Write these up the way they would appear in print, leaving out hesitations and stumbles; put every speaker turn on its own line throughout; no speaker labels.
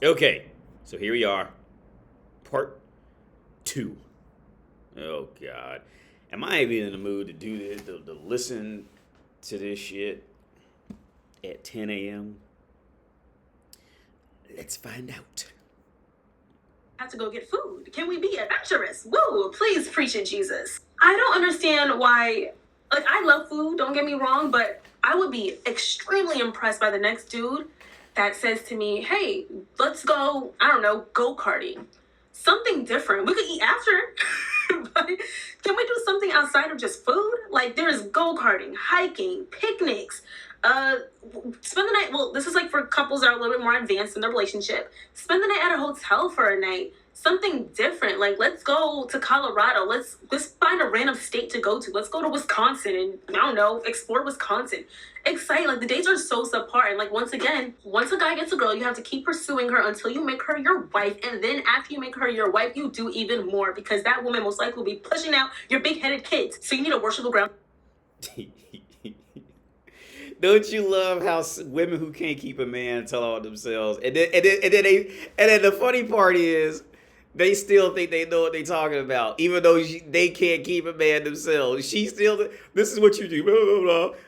Okay, so here we are, part two. Oh God, am I even in the mood to do this? To listen to this shit at 10 a.m. Let's find out.
Have to go get food. Can we be adventurous? Woo! Please preach it, Jesus. I don't understand why. Like, I love food. Don't get me wrong, but I would be extremely impressed by the next dude that says to me, "Hey, let's go. I don't know, go karting. Something different. We could eat after, but can we do something outside of just food? Like, there is go karting, hiking, picnics." Uh, Spend the night. Well, this is like for couples that are a little bit more advanced in their relationship. Spend the night at a hotel for a night. Something different. Like, let's go to Colorado. Let's find a random state to go to. Let's go to Wisconsin and I don't know, explore Wisconsin. Exciting. Like, the dates are so subpar. And like, once again, once a guy gets a girl, you have to keep pursuing her until you make her your wife. And then after you make her your wife, you do even more because that woman most likely will be pushing out your big-headed kids. So you need a worshipful ground.
Don't you love how women who can't keep a man tell on themselves, and then the funny part is they still think they know what they're talking about, even though they can't keep a man themselves. She still, this is what you do. Blah, blah, blah.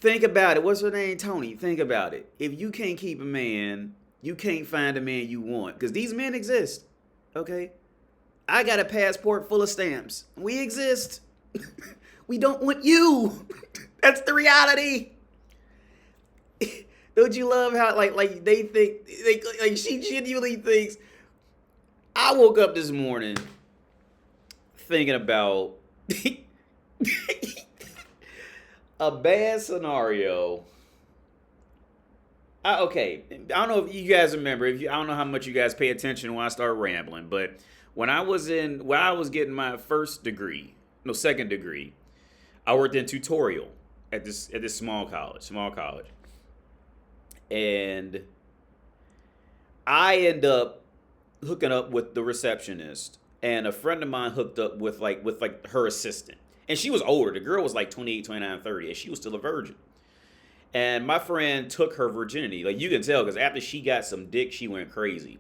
Think about it. What's her name? Tony. Think about it. If you can't keep a man, you can't find a man you want, because these men exist. Okay, I got a passport full of stamps. We exist. We don't want you. That's the reality. Don't you love how like they think like she genuinely thinks. I woke up this morning thinking about a bad scenario. Okay, I don't know if you guys remember. I don't know how much you guys pay attention when I start rambling, but when I was getting my second degree, I worked in tutorial at this small college. And I end up hooking up with the receptionist, and a friend of mine hooked up with her assistant. And she was older. The girl was like 28, 29, 30, and she was still a virgin. And my friend took her virginity. Like, you can tell, because after she got some dick, she went crazy.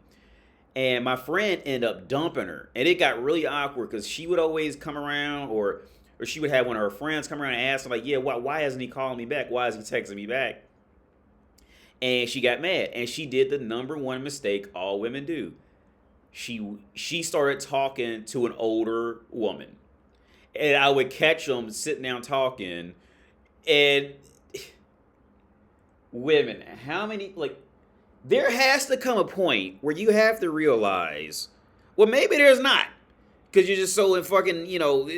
And my friend ended up dumping her. And it got really awkward because she would always come around, or she would have one of her friends come around and ask her, like, yeah, why hasn't he calling me back? Why is he texting me back? And she got mad, and she did the number one mistake all women do. She started talking to an older woman, and I would catch them sitting down talking, and women, how many, like, there has to come a point where you have to realize, well, maybe there's not, because you're just so in fucking,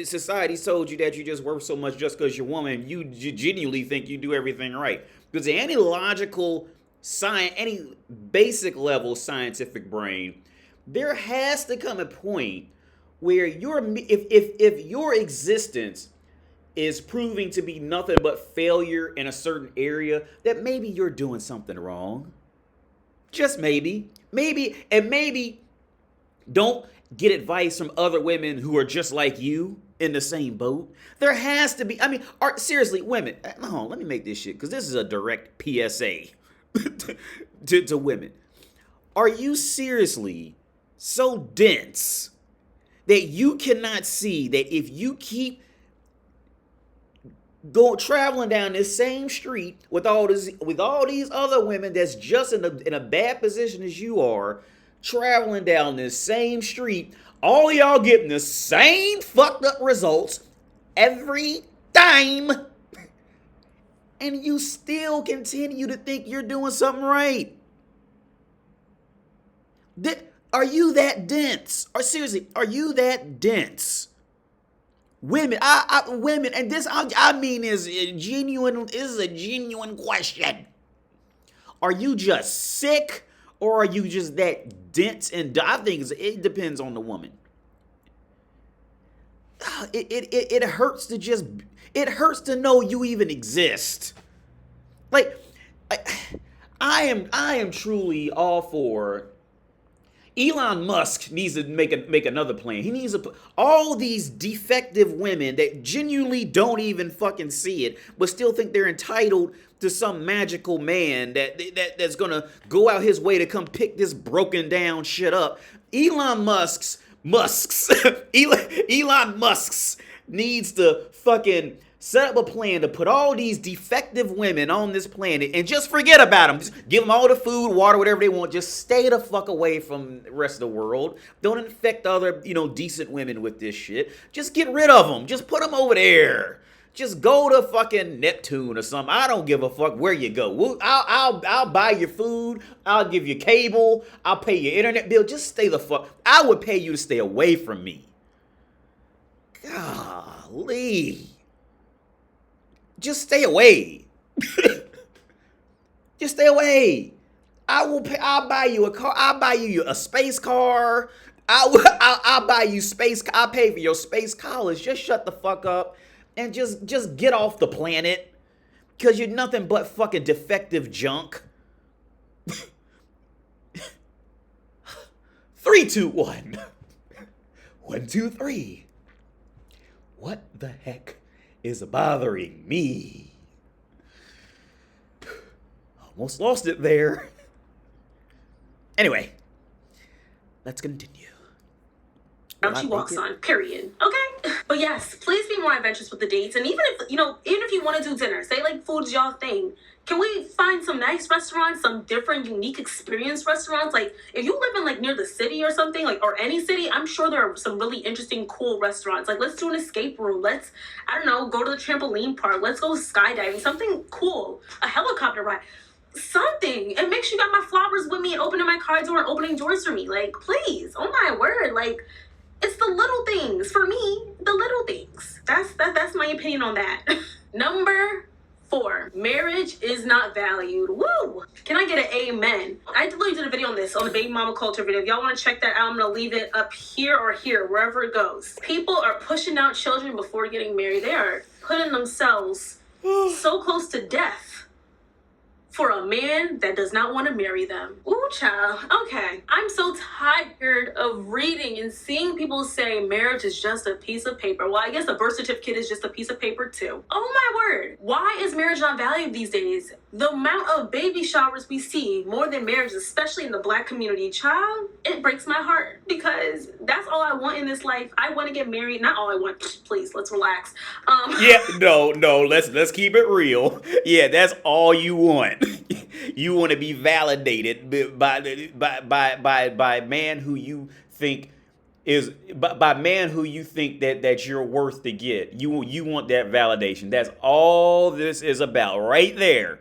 society's told you that you just worth so much just because you're a woman. You genuinely think you do everything right. Because any logical science, any basic level scientific brain, there has to come a point where if your existence is proving to be nothing but failure in a certain area, that maybe you're doing something wrong. Just maybe. Maybe don't get advice from other women who are just like you in the same boat. There has to be, seriously, women, hold on, let me make this shit, because this is a direct PSA to women. Are you seriously so dense that you cannot see that if you keep traveling down this same street with all these other women that's just in a bad position as you are, traveling down this same street, all y'all getting the same fucked up results every time, and you still continue to think you're doing something right? Are you that dense? Or seriously, are you that dense? Women, women, and this I mean is a genuine question. Are you just sick, or are you just that dense? And I think it depends on the woman. It hurts to know you even exist. Like, I am truly all for. Elon Musk needs to make another plan. He needs to all these defective women that genuinely don't even fucking see it, but still think they're entitled to some magical man that's gonna go out his way to come pick this broken down shit up. Elon Musk's needs to fucking set up a plan to put all these defective women on this planet and just forget about them. Just give them all the food, water, whatever they want. Just stay the fuck away from the rest of the world. Don't infect other, decent women with this shit. Just get rid of them. Just put them over there. Just go to fucking Neptune or something. I don't give a fuck where you go. I'll buy your food. I'll give you cable. I'll pay your internet bill. Just stay the fuck. I would pay you to stay away from me. Golly. Just stay away. Just stay away. I'll buy you a car. I'll buy you a space car. I'll buy you space. I'll pay for your space college. Just shut the fuck up and just get off the planet. Cause you're nothing but fucking defective junk. 3, 2, 1. 1, 2, 3. What the heck is bothering me? Almost lost it there. Anyway, let's continue.
She walks on, period. Okay? But yes, please be more adventurous with the dates. And even if you want to do dinner, say like food's y'all thing, can we find some nice restaurants, some different, unique experience restaurants? Like, if you live in like near the city or something, like, or any city, I'm sure there are some really interesting, cool restaurants. Like, let's do an escape room. Let's, I don't know, go to the trampoline park. Let's go skydiving. Something cool. A helicopter ride. Something. And make sure you got my flowers with me and opening my car door and opening doors for me. Like, please. Oh my word. Like, it's the little things. For me, the little things. That's my opinion on that. Number 4, marriage is not valued. Woo! Can I get an amen? I literally did a video on this, on the baby mama culture video. If y'all want to check that out, I'm going to leave it up here or here, wherever it goes. People are pushing out children before getting married. They are putting themselves so close to death for a man that does not want to marry them. Ooh, child. Okay. I'm so tired of reading and seeing people say marriage is just a piece of paper. Well, I guess a birth certificate is just a piece of paper too. Oh my word. Why is marriage not valued these days? The amount of baby showers we see more than marriage, especially in the Black community, child, it breaks my heart because that's all I want in this life. I want to get married. Not all I want. Please, let's relax.
No, let's keep it real. Yeah, that's all you want. You want to be validated by man who you think is by man who you think that you're worth to get. You want that validation. That's all this is about right there.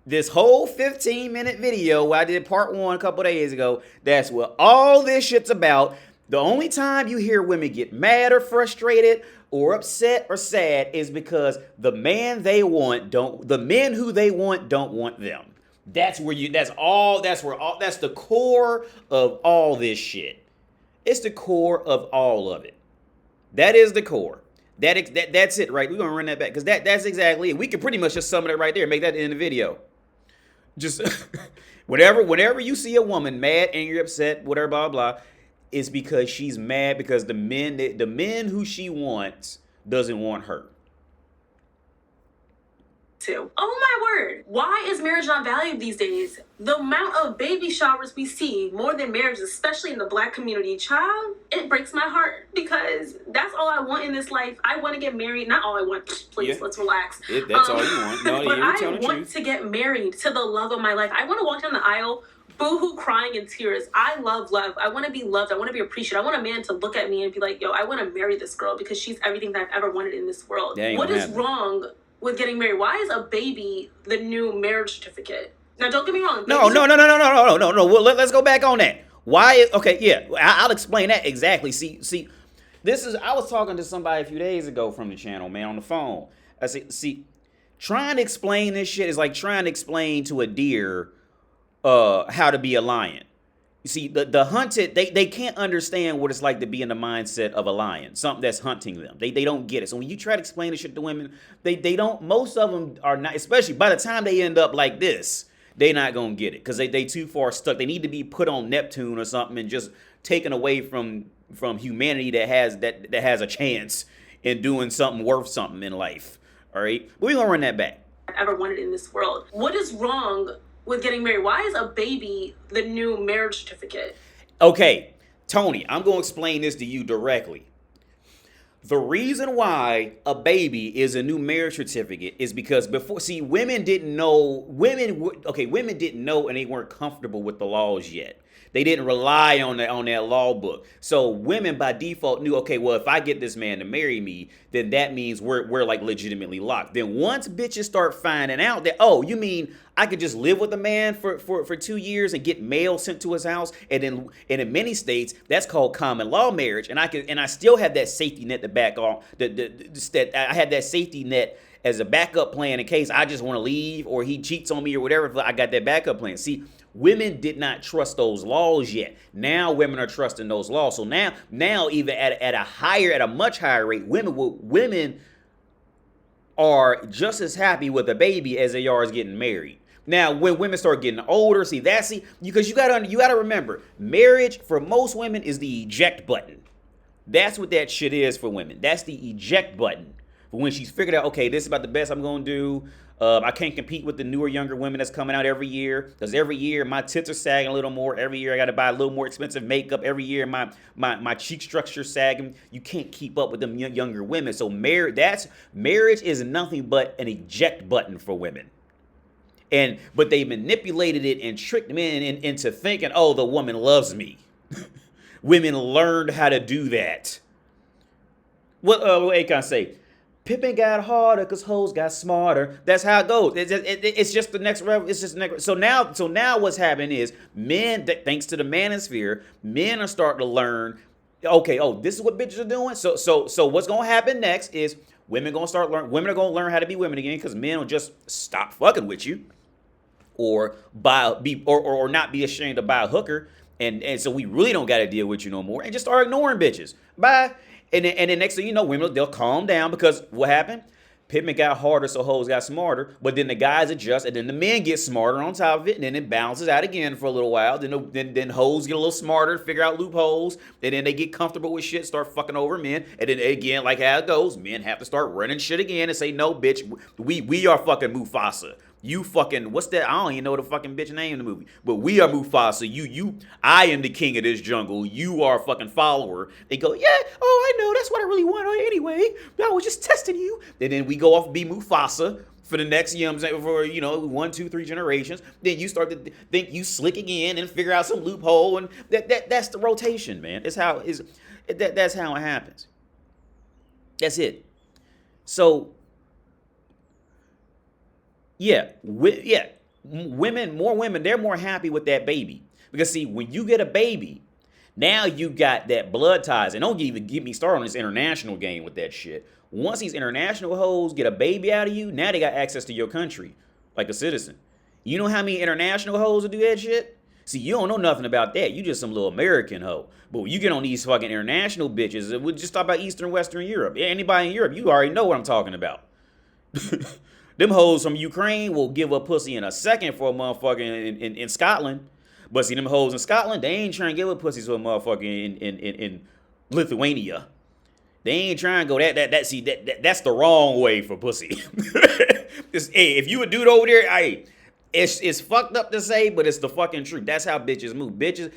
This whole 15-minute video I did part 1 a couple days ago, that's what all this shit's about. The only time you hear women get mad or frustrated or upset or sad is because the men who they want don't want them. That's the core of all this shit. It's the core of all of it. That is the core. That's it, right? We're gonna run that back because that's exactly it. We can pretty much just sum it up right there. Make that in the video. Just whenever you see a woman mad, angry, upset, whatever, blah blah, it's because she's mad because the men who she wants doesn't want her.
Oh my word. Why is marriage not valued these days? The amount of baby showers we see more than marriage, especially in the Black community, child, it breaks my heart because that's all I want in this life. I want to get married. Not all I want. Please, let's relax.
That's all you want. No,
but I
want
truth. To get married to the love of my life. I want to walk down the aisle boohoo crying in tears. I love love. I want to be loved. I want to be appreciated. I want a man to look at me and be like, yo, I want to marry this girl because she's everything that I've ever wanted in this world. What is wrong with getting married? Why is a baby the new marriage certificate? Now, don't get me wrong.
No. Well, let's go back on that. Why? Okay, yeah, I'll explain that exactly. See, I was talking to somebody a few days ago from the channel, man, on the phone. I see, trying to explain this shit is like trying to explain to a deer how to be a lion. You see, the hunted, they can't understand what it's like to be in the mindset of a lion, something that's hunting them. They don't get it. So when you try to explain this shit to women, they don't, most of them are not, especially by the time they end up like this, they not gonna get it because they too far stuck. They need to be put on Neptune or something and just taken away from humanity that has a chance in doing something worth something in life. All right, but we're gonna run that back.
ever wanted in this world. What is wrong with getting married? Why is a baby the new marriage certificate?
Okay, Tony, I'm going to explain this to you directly. The reason why a baby is a new marriage certificate is because before, see, women didn't know, women didn't know and they weren't comfortable with the laws yet. They didn't rely on that law book. So women by default knew, okay, well, if I get this man to marry me, then that means we're like legitimately locked. Then once bitches start finding out that, oh, you mean I could just live with a man for 2 years and get mail sent to his house, and in many states that's called common law marriage, and I still have that safety net to back off. That I had that safety net as a backup plan in case I just want to leave or he cheats on me or whatever. I got that backup plan. See, women did not trust those laws yet. Now women are trusting those laws. So now even at a much higher rate, women are just as happy with a baby as they are as getting married. Now, when women start getting older, because you gotta remember, marriage for most women is the eject button. That's what that shit is for women. That's the eject button. But when she's figured out, okay, this is about the best I'm gonna do. I can't compete with the newer, younger women that's coming out every year, because every year my tits are sagging a little more. Every year I got to buy a little more expensive makeup. Every year my cheek structure sagging. You can't keep up with them younger women. So marriage is nothing but an eject button for women. But they manipulated it and tricked men into thinking, oh, the woman loves me. Women learned how to do that. What Akon say? Pippin got harder because hoes got smarter. That's how it goes. It's just the next level. It's just the next. So now what's happening is men, thanks to the manosphere, men are starting to learn. Okay, oh, this is what bitches are doing. So what's gonna happen next is women are gonna learn how to be women again, because men will just stop fucking with you, or not be ashamed to buy a hooker, and so we really don't got to deal with you no more, and just start ignoring bitches. Bye. And then next thing you know, women, they'll calm down, because what happened? Pittman got harder, so hoes got smarter. But then the guys adjust, and then the men get smarter on top of it, and then it balances out again for a little while. Then hoes get a little smarter, figure out loopholes, and then they get comfortable with shit, start fucking over men. And then again, like how it goes, men have to start running shit again and say, no, bitch, we are fucking Mufasa. You fucking, what's that? I don't even know the fucking bitch name in the movie. But we are Mufasa. I am the king of this jungle. You are a fucking follower. They go, yeah, oh, I know. That's what I really want anyway. I was just testing you. And then we go off and be Mufasa for the next, for 1, 2, 3 generations. Then you start to think you slick again and figure out some loophole. And that's the rotation, man. That's how it happens. That's it. So, more women, they're more happy with that baby. Because see, when you get a baby, now you got that blood ties. And don't even get me started on this international game with that shit. Once these international hoes get a baby out of you, now they got access to your country, like a citizen. You know how many international hoes will do that shit? See, you don't know nothing about that. You just some little American hoe. But when you get on these fucking international bitches, we'll just talk about Eastern, Western Europe. Anybody in Europe, you already know what I'm talking about. Them hoes from Ukraine will give a pussy in a second for a motherfucker in Scotland. But see, them hoes in Scotland, they ain't trying to give a pussy to a motherfucker in Lithuania. They ain't trying to go that's the wrong way for pussy. Hey, if you a dude over there, it's fucked up to say, but it's the fucking truth. That's how bitches move. Bitches,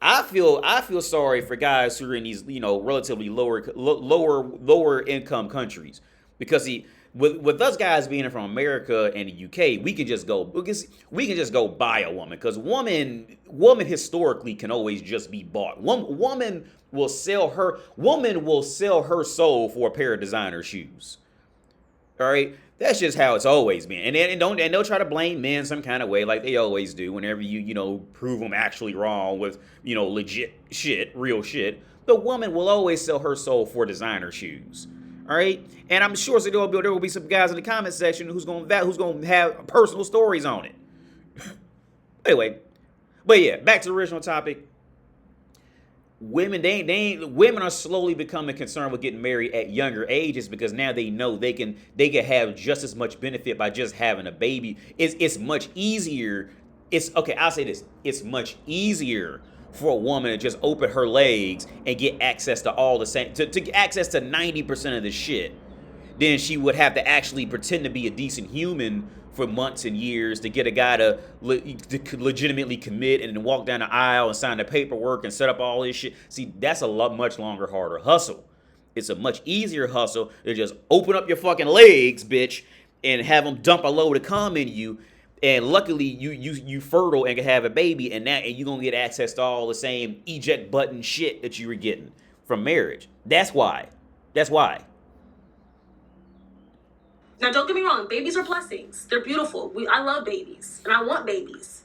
I feel sorry for guys who are in these, relatively lower income countries, because with us guys being from America and the UK, we can just go buy a woman, because woman historically can always just be bought. Woman will sell her soul for a pair of designer shoes. All right, that's just how it's always been. And they'll try to blame men some kind of way, like they always do whenever you prove them actually wrong with legit shit, real shit. The woman will always sell her soul for designer shoes. All right, and I'm sure there will be some guys in the comment section who's gonna have personal stories on it. Anyway, but yeah, back to the original topic. Women, women are slowly becoming concerned with getting married at younger ages, because now they know they can have just as much benefit by just having a baby. It's much easier. I'll say this: it's much easier for a woman to just open her legs and get access to all the same, to access to 90% of the shit, then she would have to actually pretend to be a decent human for months and years to get a guy to legitimately commit and then walk down the aisle and sign the paperwork and set up all this shit. See, that's a much longer, harder hustle. It's a much easier hustle to just open up your fucking legs, bitch, and have them dump a load of cum in you. And luckily, you fertile and can have a baby, and you're gonna get access to all the same eject button shit that you were getting from marriage. That's why. That's why.
Now, don't get me wrong. Babies are blessings. They're beautiful. I love babies, and I want babies.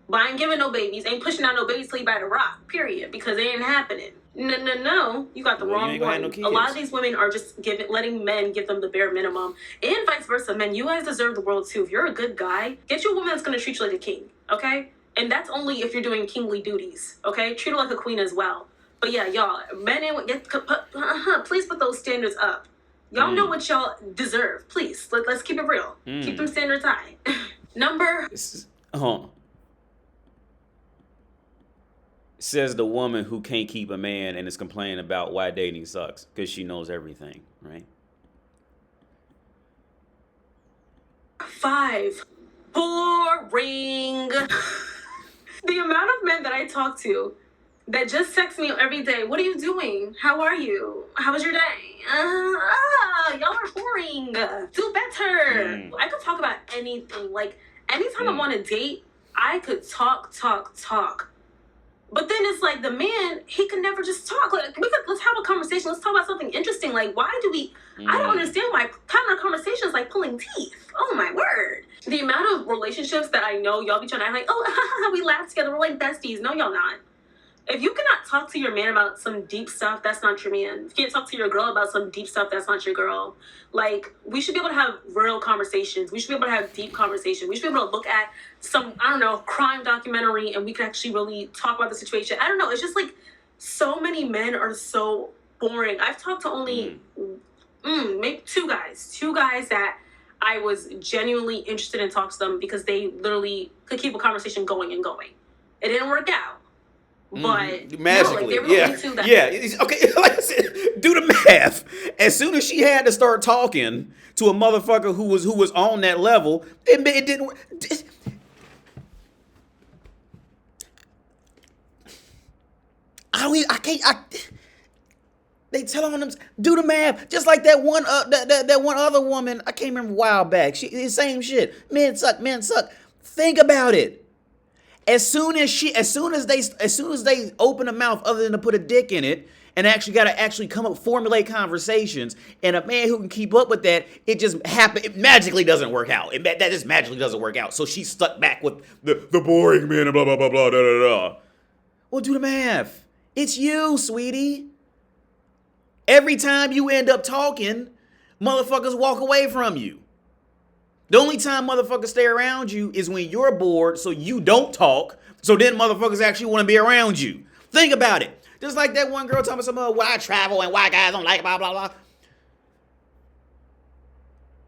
But I ain't giving no babies. Ain't pushing out no babies till you buy the rock. Period. Because it ain't happening. No. You got the wrong one. A lot of these women are just letting men give them the bare minimum, and vice versa. Men, you guys deserve the world too. If you're a good guy, get you a woman that's gonna treat you like a king. Okay, and that's only if you're doing kingly duties. Okay, treat her like a queen as well. But yeah, y'all, men, please put those standards up. Y'all know what y'all deserve. Please, let's keep it real. Keep them standards high. Number.
Says the woman who can't keep a man and is complaining about why dating sucks because she knows everything, right?
5. Boring. The amount of men that I talk to that just text me every day. What are you doing? How are you? How was your day? Y'all are boring. Do better. I could talk about anything. Like, anytime I'm on a date, I could talk. But then it's like the man, he can never just talk. Like, let's have a conversation. Let's talk about something interesting. Like, why do we... I don't understand why having a conversation is like pulling teeth. Oh, my word. The amount of relationships that I know, y'all be trying to act like, oh, we laugh together. We're like besties. No, y'all not. If you cannot talk to your man about some deep stuff, that's not your man. If you can't talk to your girl about some deep stuff, that's not your girl. Like, we should be able to have real conversations. We should be able to have deep conversations. We should be able to look at some, I don't know, crime documentary and we can actually really talk about the situation. I don't know. It's just like so many men are so boring. I've talked to only maybe 2 guys. 2 guys that I was genuinely interested in talking to them because they literally could keep a conversation going and going. It didn't work out. But
magically,
no, like, they were too that
okay. Like I said, do the math. As soon as she had to start talking to a motherfucker who was on that level, it didn't work. They telling them do the math, just like that one that one other woman. I can't remember a while back. The same shit. Men suck. Think about it. As soon as they open a mouth other than to put a dick in it and actually come up, formulate conversations, and a man who can keep up with that, it just happen. It magically doesn't work out. That just magically doesn't work out. So she's stuck back with the boring man and blah blah blah blah da da da. Well, do the math. It's you, sweetie. Every time you end up talking, motherfuckers walk away from you. The only time motherfuckers stay around you is when you're bored, so you don't talk, so then motherfuckers actually want to be around you. Think about it. Just like that one girl talking about some why I travel and why guys don't like blah, blah, blah.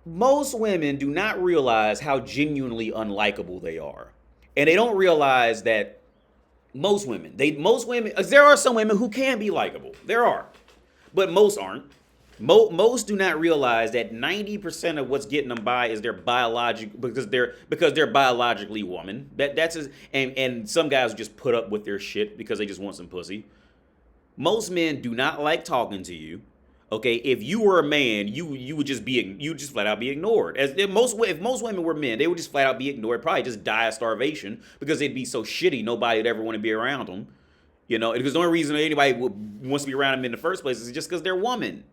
Most women do not realize how genuinely unlikable they are. And they don't realize that most women, there are some women who can be likable. There are. But most aren't. Most do not realize that 90% of what's getting them by is their biological because they're biologically woman. And some guys just put up with their shit because they just want some pussy. Most men do not like talking to you. Okay, if you were a man, you would just flat out be ignored. If most women were men, they would just flat out be ignored, probably just die of starvation because they'd be so shitty nobody would ever want to be around them. You know, because the only reason anybody wants to be around them in the first place is just because they're woman.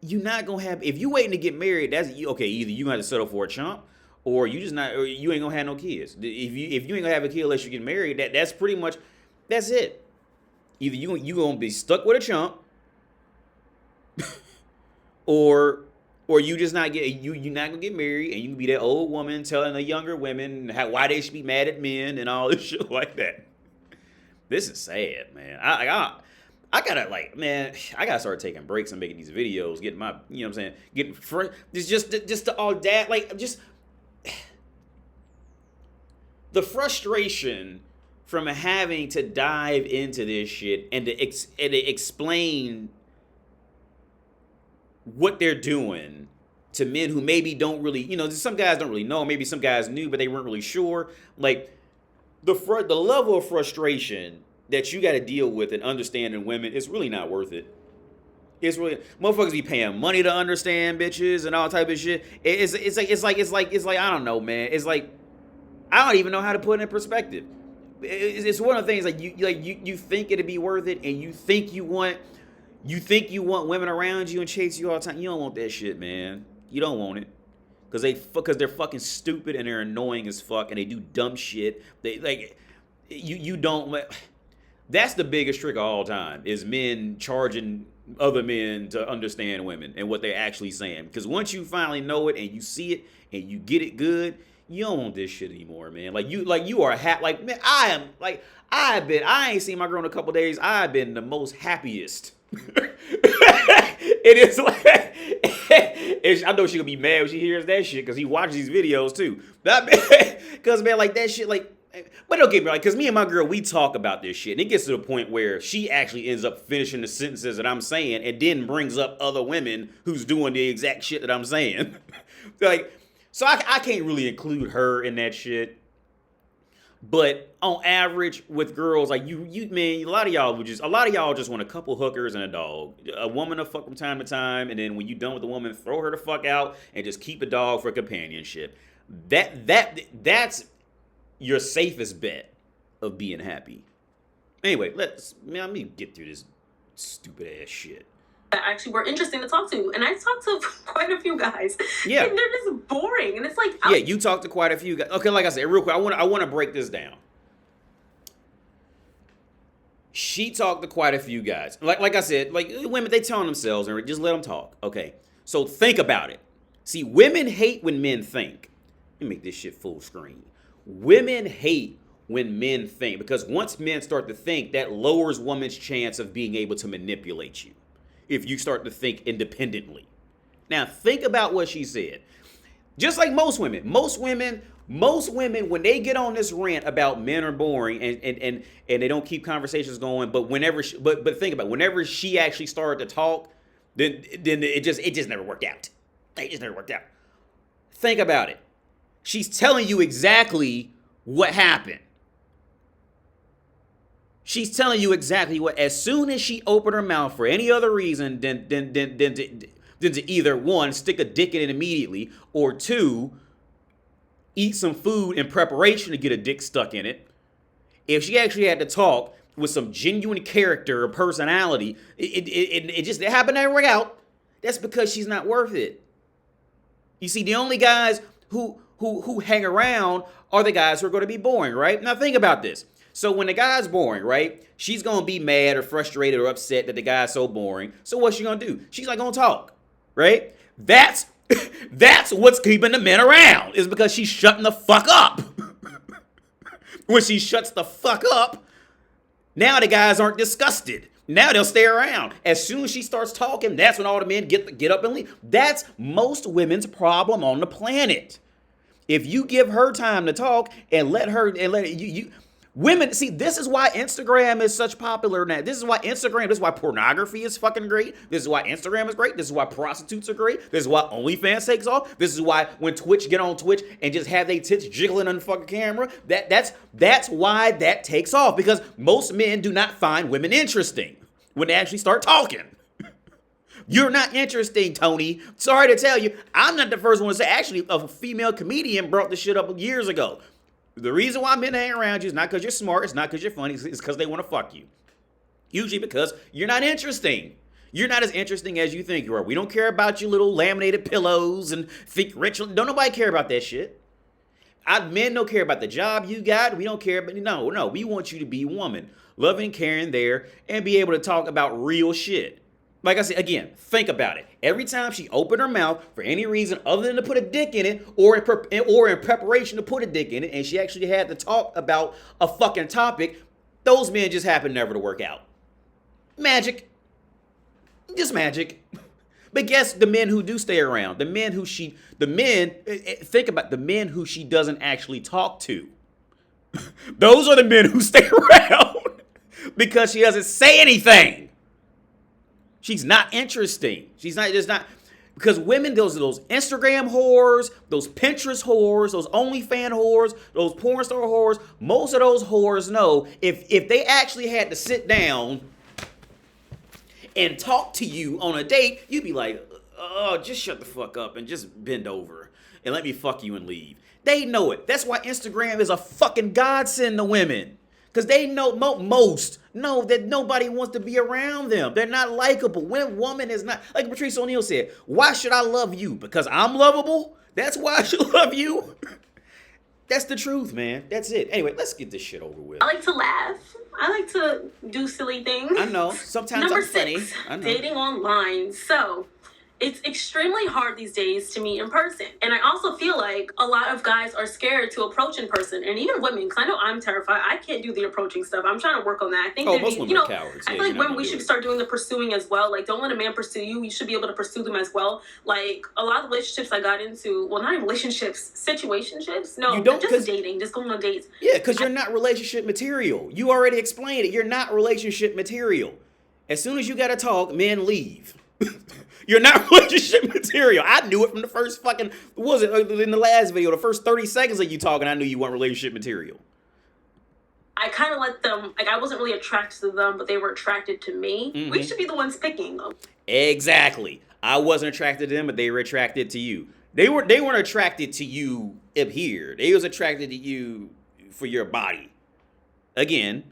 You're not gonna have, if you waiting to get married, that's okay. Either you gonna have to settle for a chump, or you ain't gonna have no kids. If you ain't gonna have a kid unless you get married, that's pretty much, that's it. Either you gonna be stuck with a chump, or you just not you're not gonna get married, and you can be that old woman telling the younger women why they should be mad at men and all this shit like that. This is sad, man. I gotta start taking breaks and making these videos, getting my, you know what I'm saying, getting just the all that, like, just the frustration from having to dive into this shit and to explain what they're doing to men who maybe don't really, some guys don't really know, maybe some guys knew, but they weren't really sure. Like, the level of frustration that you got to deal with and understand in women is really not worth it. It's really, motherfuckers be paying money to understand bitches and all type of shit. It's like I don't know, man. It's like I don't even know how to put it in perspective. It's one of the things you think it'd be worth it, and you think you want women around you and chase you all the time. You don't want that shit, man. You don't want it. Because they're fucking stupid and they're annoying as fuck and they do dumb shit. They like you don't. That's the biggest trick of all time is men charging other men to understand women and what they're actually saying. Because once you finally know it and you see it and you get it good, you don't want this shit anymore, man. You are man. I ain't seen my girl in a couple days. I've been the most happiest. It is like. I know she gonna be mad when she hears that shit because he watches these videos too. Because man, like that shit, like. But don't get me wrong, because me and my girl, we talk about this shit, and it gets to the point where she actually ends up finishing the sentences that I'm saying, and then brings up other women who's doing the exact shit that I'm saying. So I can't really include her in that shit. But on average, with girls, like you man, a lot of y'all just want a couple hookers and a dog. A woman to fuck from time to time, and then when you done with the woman, throw her the fuck out and just keep a dog for companionship. That's your safest bet of being happy. Anyway, let me get through this stupid ass shit.
That actually were interesting to talk to, and I talked to quite a few guys.
Yeah,
and they're just boring, and it's like
you talked to quite a few guys. Okay, like I said, real quick, I want to break this down. She talked to quite a few guys. Like I said, like women, they telling themselves and just let them talk. Okay, so think about it. See, women hate when men think. Let me make this shit full screen. Women hate when men think because once men start to think, that lowers women's chance of being able to manipulate you. If you start to think independently. Now, think about what she said. Just like most women, when they get on this rant about men are boring and they don't keep conversations going, but but think about it, whenever she actually started to talk, then it just never worked out. It just never worked out. Think about it. She's telling you exactly what happened. She's telling you exactly what. As soon as she opened her mouth for any other reason than to either one, stick a dick in it immediately, or two, eat some food in preparation to get a dick stuck in it. If she actually had to talk with some genuine character or personality, it happened to never work out. That's because she's not worth it. You see, the only guys who hang around are the guys who are going to be boring, right? Now think about this. So when the guy's boring, right, she's going to be mad or frustrated or upset that the guy's so boring. So what's she going to do? She's not going to talk, right? That's what's keeping the men around, is because she's shutting the fuck up. When she shuts the fuck up, now the guys aren't disgusted. Now they'll stay around. As soon as she starts talking, that's when all the men get up and leave. That's most women's problem on the planet. If you give her time to talk and let you women, see, this is why Instagram is such popular now. This is why pornography is fucking great. This is why Instagram is great. This is why prostitutes are great. This is why OnlyFans takes off. This is why when Twitch get on Twitch and just have their tits jiggling on the fucking camera, that's why that takes off. Because most men do not find women interesting when they actually start talking. You're not interesting, Tony. Sorry to tell you, I'm not the first one to say. Actually, a female comedian brought this shit up years ago. The reason why men hang around you is not because you're smart, it's not because you're funny, it's because they want to fuck you. Usually because you're not interesting. You're not as interesting as you think you are. We don't care about your little laminated pillows and think rich. Don't nobody care about that shit. Men don't care about the job you got. We don't care. But no. We want you to be a woman. Loving, caring there, and be able to talk about real shit. Like I said, again, think about it. Every time she opened her mouth for any reason other than to put a dick in it or in preparation to put a dick in it, and she actually had to talk about a fucking topic, those men just happen never to work out. Magic. Just magic. But guess the men who do stay around, think about the men who she doesn't actually talk to. Those are the men who stay around because she doesn't say anything. She's not interesting. She's not just not because women, those Instagram whores, those Pinterest whores, those OnlyFans whores, those porn star whores. Most of those whores know if they actually had to sit down and talk to you on a date, you'd be like, oh, just shut the fuck up and just bend over and let me fuck you and leave. They know it. That's why Instagram is a fucking godsend to women. Because they know, most know that nobody wants to be around them. They're not likable. When woman is not, like Patrice O'Neal said, why should I love you? Because I'm lovable? That's why I should love you? That's the truth, man. That's it. Anyway, let's get this shit over with.
I like to laugh. I like to do silly things.
I know. Sometimes
Number
I'm funny.
6,
I know.
dating online. So, it's extremely hard these days to meet in person. And I also feel like a lot of guys are scared to approach in person. And even women, because I know I'm terrified. I can't do the approaching stuff. I'm trying to work on that. I think
most women are cowards.
I feel like women, we should start doing the pursuing as well. Like, don't let a man pursue you. You should be able to pursue them as well. Like, a lot of relationships I got into, well, not even relationships, situationships. No, just dating, just going on dates.
Yeah, because you're not relationship material. You already explained it. You're not relationship material. As soon as you got to talk, men leave. You're not relationship material. I knew it from the first fucking, what was it, in the last video, the first 30 seconds of you talking, I knew you weren't relationship material.
I kind of let them, like, I wasn't really attracted to them, but they were attracted to me. Mm-hmm. We should be the ones picking them.
Exactly. I wasn't attracted to them, but they were attracted to you. They weren't attracted to you up here. They was attracted to you for your body. Again,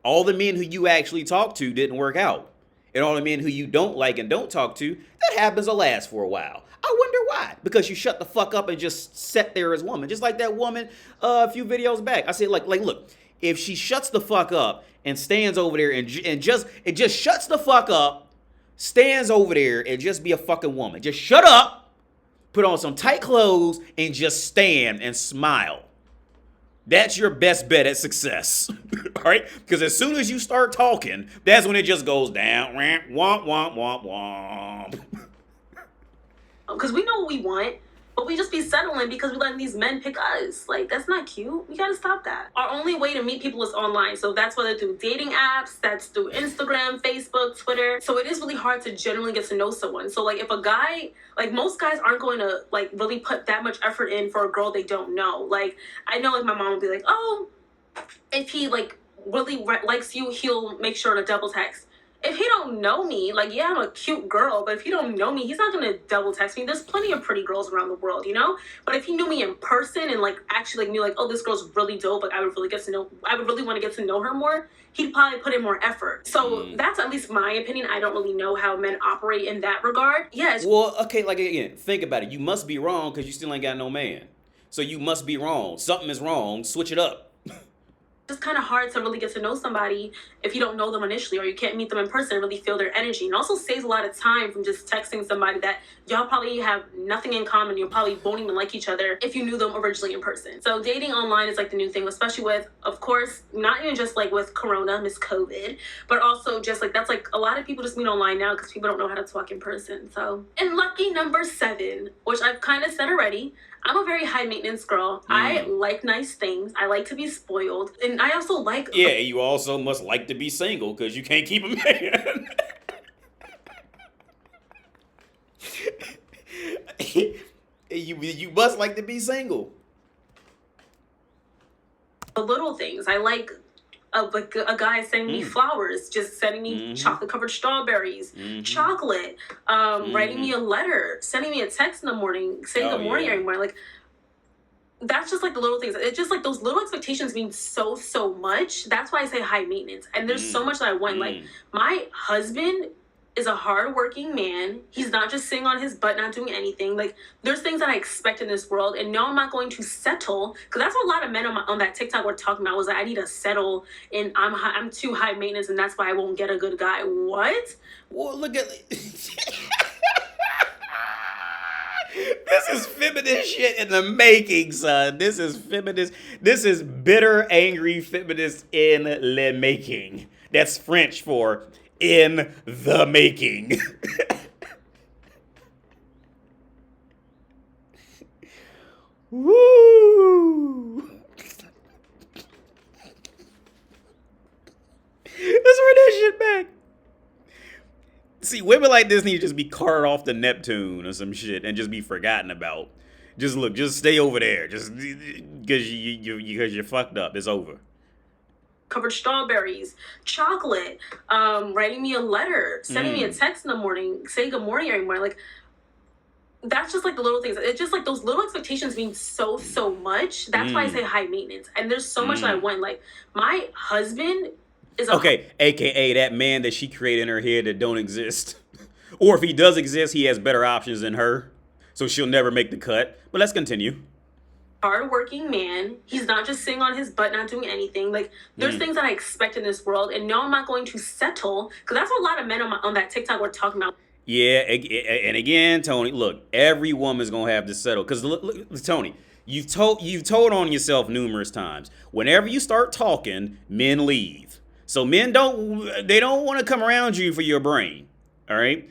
all the men who you actually talked to didn't work out. And all the men who you don't like and don't talk to, that happens to last for a while. I wonder why. Because you shut the fuck up and just sat there as woman. Just like that woman a few videos back. I said, like, look, if she shuts the fuck up and stands over there and just shuts the fuck up, stands over there and just be a fucking woman. Just shut up, put on some tight clothes, and just stand and smile. That's your best bet at success, all right? Because as soon as you start talking, that's when it just goes down. Womp, womp, womp, womp.
Because we know what we want, but we just be settling because we letting these men pick us. Like, that's not cute. We gotta stop that. Our only way to meet people is online. So that's whether through dating apps, that's through Instagram, Facebook, Twitter. So it is really hard to genuinely get to know someone. So, like, if a guy, like, most guys aren't going to, like, really put that much effort in for a girl they don't know. Like, I know, like, my mom would be like, oh, if he, like, really likes you, he'll make sure to double text. If he don't know me, like, yeah, I'm a cute girl, but if he don't know me, he's not gonna double text me. There's plenty of pretty girls around the world, you know? But if he knew me in person and, like, actually, like, knew, like, oh, this girl's really dope, like, I would really want to get to know her more, he'd probably put in more effort. So that's at least my opinion. I don't really know how men operate in that regard. Yes.
Well, okay, like, again, think about it. You must be wrong because you still ain't got no man. So you must be wrong. Something is wrong. Switch it up.
It's kind of hard to really get to know somebody if you don't know them initially or you can't meet them in person and really feel their energy. And also saves a lot of time from just texting somebody that y'all probably have nothing in common. You probably won't even like each other if you knew them originally in person. So dating online is like the new thing, especially with, of course, not even just like with Corona, Miss COVID, but also just like, that's like a lot of people just meet online now because people don't know how to talk in person. So, and lucky number 7, which I've kind of said already, I'm a very high maintenance girl. I like nice things. I like to be spoiled. And I also like...
Yeah, you also must like to be single because you can't keep a man. you must like to be single.
The little things. I like a guy sending me flowers, just sending me chocolate-covered strawberries, chocolate, writing me a letter, sending me a text in the morning, saying good morning every morning. Like, that's just like the little things. It's just like those little expectations mean so much. That's why I say high maintenance. And there's so much that I want. Like, my husband is a hardworking man. He's not just sitting on his butt, not doing anything. Like, there's things that I expect in this world, and no, I'm not going to settle, because that's what a lot of men on that TikTok were talking about, was that I need to settle, and I'm too high maintenance, and that's why I won't get a good guy. What?
Well, look at this is feminist shit in the making, son. This is feminist. This is bitter, angry feminist in the making. That's French for in the making. Woo! Let's run that shit back. See, women like this need to just be carted off to Neptune or some shit and just be forgotten about. Just stay over there. Just because you're fucked up. It's over.
Covered strawberries, chocolate, writing me a letter, sending me a text in the morning, saying good morning every morning. Like, that's just like the little things. It's just like those little expectations mean so much. That's why I say high maintenance. And there's so much that I want. Like, my husband is
AKA that man that she created in her head that don't exist. Or if he does exist, he has better options than her. So she'll never make the cut. But let's continue.
Hardworking man. He's not just sitting on his butt, not doing anything. Like, there's things that I expect in this world. And no, I'm not going to settle. Because that's what a lot of men on that TikTok were talking about.
Yeah, and again, Tony, look, every woman's gonna have to settle. Because look, Tony, you've told on yourself numerous times. Whenever you start talking, men leave. So men don't want to come around you for your brain. All right.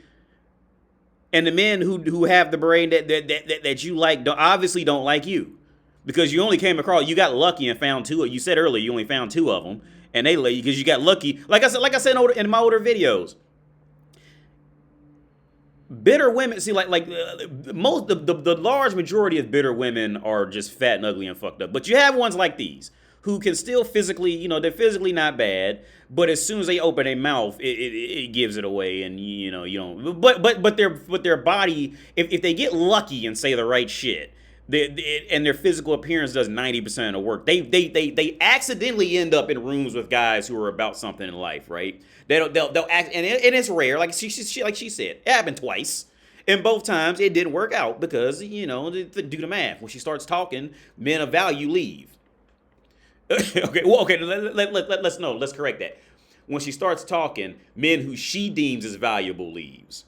And the men who have the brain that you like obviously don't like you. Because you only came across, you got lucky and found two. You said earlier you only found two of them, and they let you because you got lucky. Like I said in my older videos, bitter women. See, the large majority of bitter women are just fat and ugly and fucked up. But you have ones like these who can still physically, they're physically not bad, but as soon as they open their mouth, it gives it away, and you don't. But their body, if they get lucky and say the right shit. And their physical appearance does 90% of the work. They accidentally end up in rooms with guys who are about something in life, right? They'll act, and it's rare. Like she said, it happened twice, and both times it didn't work out because do the math. When she starts talking, men of value leave. Okay. Let's correct that. When she starts talking, men who she deems as valuable leaves.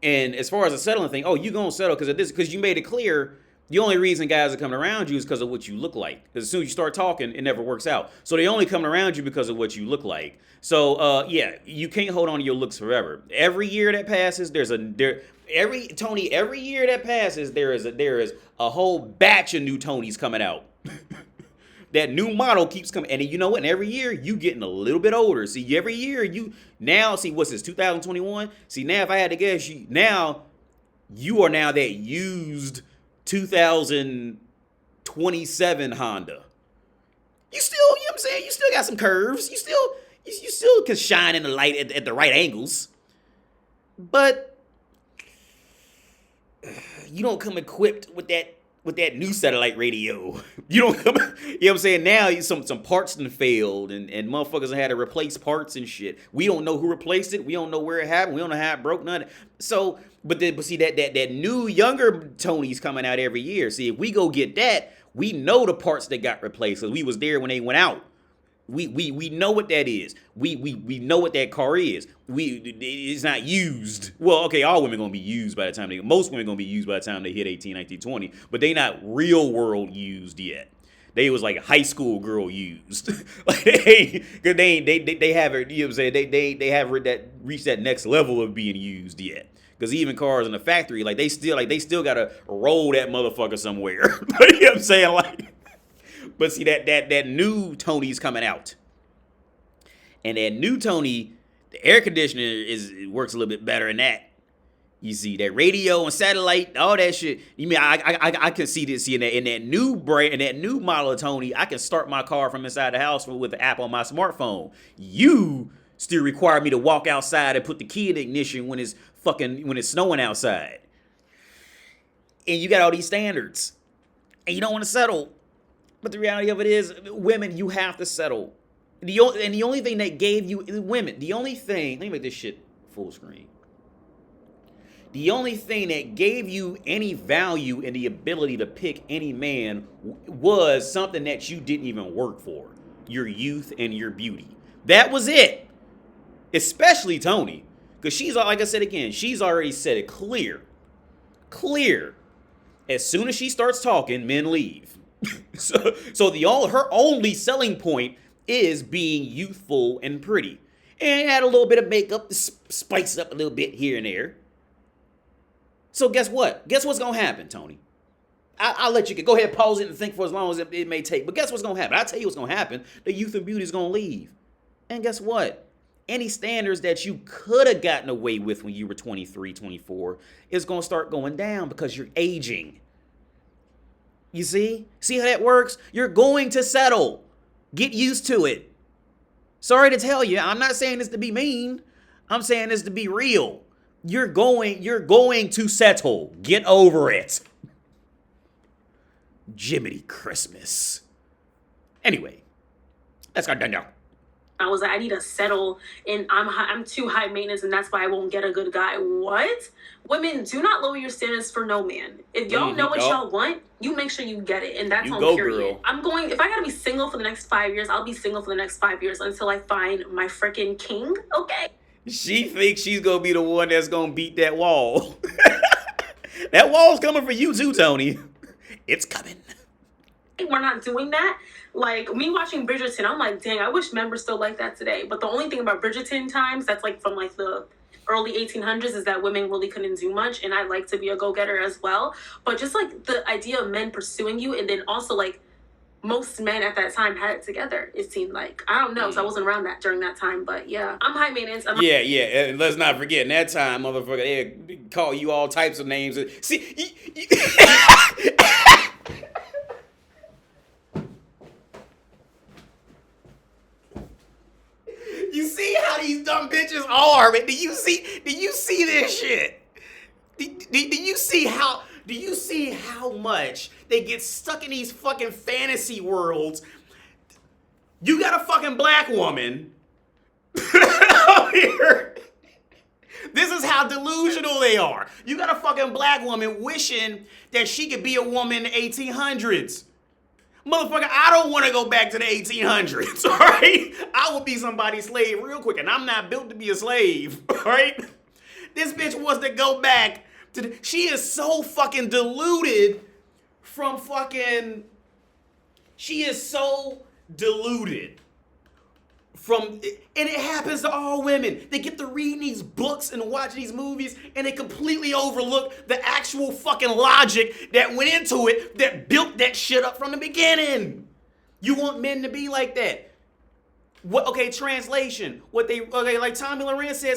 And as far as the settling thing, you gonna settle because of this, because you made it clear the only reason guys are coming around you is because of what you look like. Because as soon as you start talking, it never works out. So they only coming around you because of what you look like. So you can't hold on to your looks forever. Every year that passes, every year that passes, there is a whole batch of new Tonys coming out. That new model keeps coming, and you know what? And every year you getting a little bit older. See, every year what's this? 2021. See, now if I had to guess, you are now that used 2027 Honda. You still, you know what I'm saying? You still got some curves. You still can shine in the light at the right angles, but you don't come equipped with that new satellite radio. You don't come, you know what I'm saying? Now some parts done failed and motherfuckers had to replace parts and shit. We don't know who replaced it. We don't know where it happened. We don't know how it broke, none. So, but see that new younger Tony's coming out every year. See, if we go get that, we know the parts that got replaced because we was there when they went out. We know what that is. We know what that car is. It's not used. Well, okay, all women gonna be used by the time most women gonna be used by the time they hit 18, 19, 20, but they not real world used yet. They was like high school girl used. Like they haven't, you know what I'm saying? They haven't reached that next level of being used yet. Because even cars in the factory, they still gotta roll that motherfucker somewhere. You know what I'm saying? But see that new Tony's coming out, and that new Tony, the air conditioner works a little bit better than that. You see that radio and satellite, all that shit. You mean I can see this in that new brand, in that new model of Tony. I can start my car from inside the house with the app on my smartphone. You still require me to walk outside and put the key in the ignition when it's snowing outside, and you got all these standards, and you don't want to settle. But the reality of it is, women, you have to settle. The only thing that gave you, women, let me make this shit full screen. The only thing that gave you any value in the ability to pick any man was something that you didn't even work for. Your youth and your beauty. That was it. Especially Tony. Because she's, like I said again, she's already said it clear. As soon as she starts talking, men leave. So her only selling point is being youthful and pretty, and add a little bit of makeup to spice up a little bit here and there. So guess what? Guess what's gonna happen, Tony? I'll let you go ahead, pause it and think for as long as it may take. But guess what's gonna happen? I'll tell you what's gonna happen. The youth and beauty is gonna leave, and guess what? any standards that you could have gotten away with when you were 23, 24 is going to start going down because you're aging. You see? See how that works? You're going to settle. Get used to it. Sorry to tell you, I'm not saying this to be mean. I'm saying this to be real. You're going to settle. Get over it. Jiminy Christmas. Anyway, let's go done now.
I was like, I need to settle, and I'm too high maintenance, and that's why I won't get a good guy. What? Women, do not lower your standards for no man. If y'all know what y'all want, you make sure you get it, and that's on period. Girl. If I gotta be single for the next 5 years, I'll be single for the next 5 years until I find my freaking king. Okay.
She thinks she's gonna be the one that's gonna beat that wall. That wall's coming for you too, Tony. It's coming.
We're not doing that. Like, me watching Bridgerton, I'm like, dang, I wish men were still like that today. But the only thing about Bridgerton times, that's like from like the early 1800s, is that women really couldn't do much. And I like to be a go-getter as well. But just like the idea of men pursuing you, and then also like most men at that time had it together, it seemed like. I don't know, so I wasn't around that during that time. But yeah, I'm high maintenance.
Yeah. And let's not forget, in that time, motherfucker, they call you all types of names. See, you see how these dumb bitches are, man? Do you see this shit? Do you see how much they get stuck in these fucking fantasy worlds? You got a fucking black woman out here. This is how delusional they are. You got a fucking black woman wishing that she could be a woman in the 1800s. Motherfucker, I don't want to go back to the 1800s, all right? I will be somebody's slave real quick, and I'm not built to be a slave, all right? This bitch wants to go back to she is so fucking deluded from fucking... She is so deluded from... And it happens to all women. They get to reading these books and watching these movies, and they completely overlook the actual fucking logic that went into it, that built that shit up from the beginning. You want men to be like that. What? Okay, translation. Like Tommy Loren said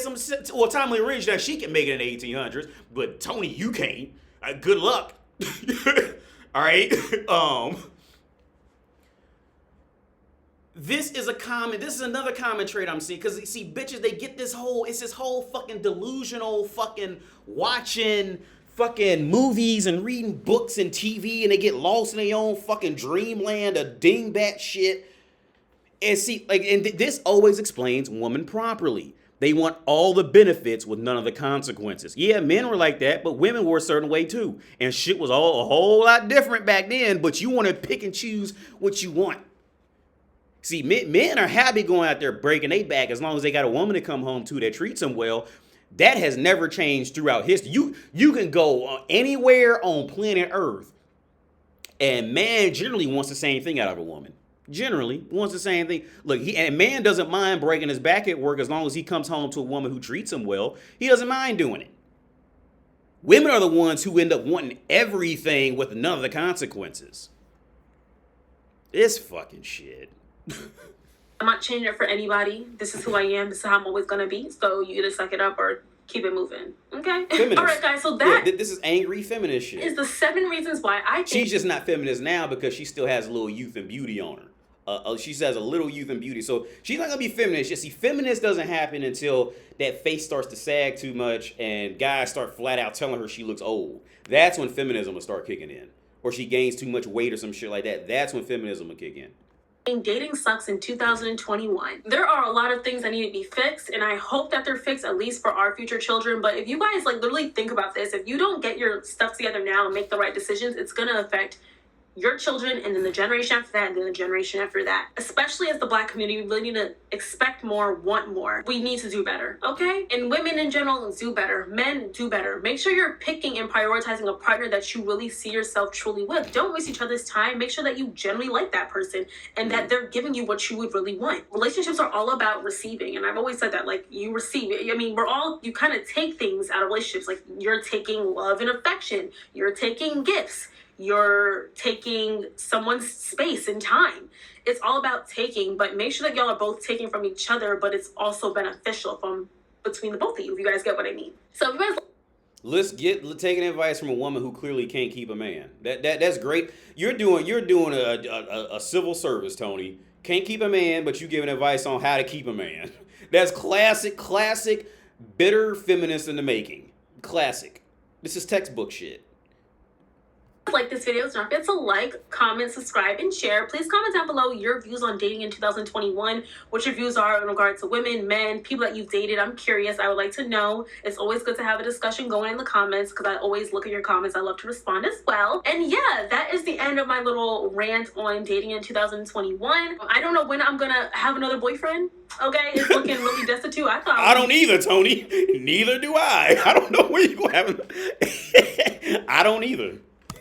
Tommy Loren said she can make it in the 1800s, but Tony, you can't. Good luck. All right? This is another common trait I'm seeing, because see, bitches, they get this whole fucking delusional fucking watching fucking movies and reading books and TV, and they get lost in their own fucking dreamland of dingbat shit. And see, this always explains women properly. They want all the benefits with none of the consequences. Yeah, men were like that, but women were a certain way too. And shit was all a whole lot different back then, but you want to pick and choose what you want. See, men are happy going out there breaking their back as long as they got a woman to come home to that treats them well. That has never changed throughout history. You can go anywhere on planet Earth, and man generally wants the same thing out of a woman. Generally wants the same thing. Look, and man doesn't mind breaking his back at work as long as he comes home to a woman who treats him well. He doesn't mind doing it. Women are the ones who end up wanting everything with none of the consequences. This fucking shit.
I'm not changing it for anybody. This is who I am. This is how I'm always going to be. So you either suck it up or keep it moving. Okay? Feminist. All right, guys. So
this is angry feminist shit.
Is the 7 reasons why I think...
She's just not feminist now because she still has a little youth and beauty on her. She says a little youth and beauty. So she's not going to be feminist. You see, feminist doesn't happen until that face starts to sag too much and guys start flat out telling her she looks old. That's when feminism will start kicking in. Or she gains too much weight or some shit like that. That's when feminism will kick in.
Dating sucks in 2021. There are a lot of things that need to be fixed, and I hope that they're fixed at least for our future children. But if you guys literally think about this, if you don't get your stuff together now and make the right decisions, it's gonna affect your children, and then the generation after that, and then the generation after that. Especially as the Black community, we really need to expect more, want more. We need to do better, okay? And women in general do better. Men do better. Make sure you're picking and prioritizing a partner that you really see yourself truly with. Don't waste each other's time. Make sure that you generally like that person and that they're giving you what you would really want. Relationships are all about receiving, and I've always said that, you receive. I mean, you kind of take things out of relationships. Like, you're taking love and affection. You're taking gifts. you're taking someone's space and time. It's all about taking, but make sure that y'all are both taking from each other, but it's also beneficial from between the both of you, if you guys get what I mean. So if you guys
Let's get taking advice from a woman who clearly can't keep a man. That's great. You're doing a civil service, Tony. Can't keep a man, but you giving advice on how to keep a man. That's classic bitter feminist in the making. Classic. This is textbook shit.
like this video, don't forget to like, comment, subscribe, and share. Please comment down below your views on dating in 2021, what your views are in regard to women, men, people that you've dated. I'm curious. I would like to know. It's always good to have a discussion going in the comments because I always look at your comments. I love to respond as well. And yeah, that is the end of my little rant on dating in 2021. I don't know when I'm gonna have another boyfriend. Okay, it's looking really destitute.
I don't either, Tony. Neither do I. I don't know where you have. I don't either.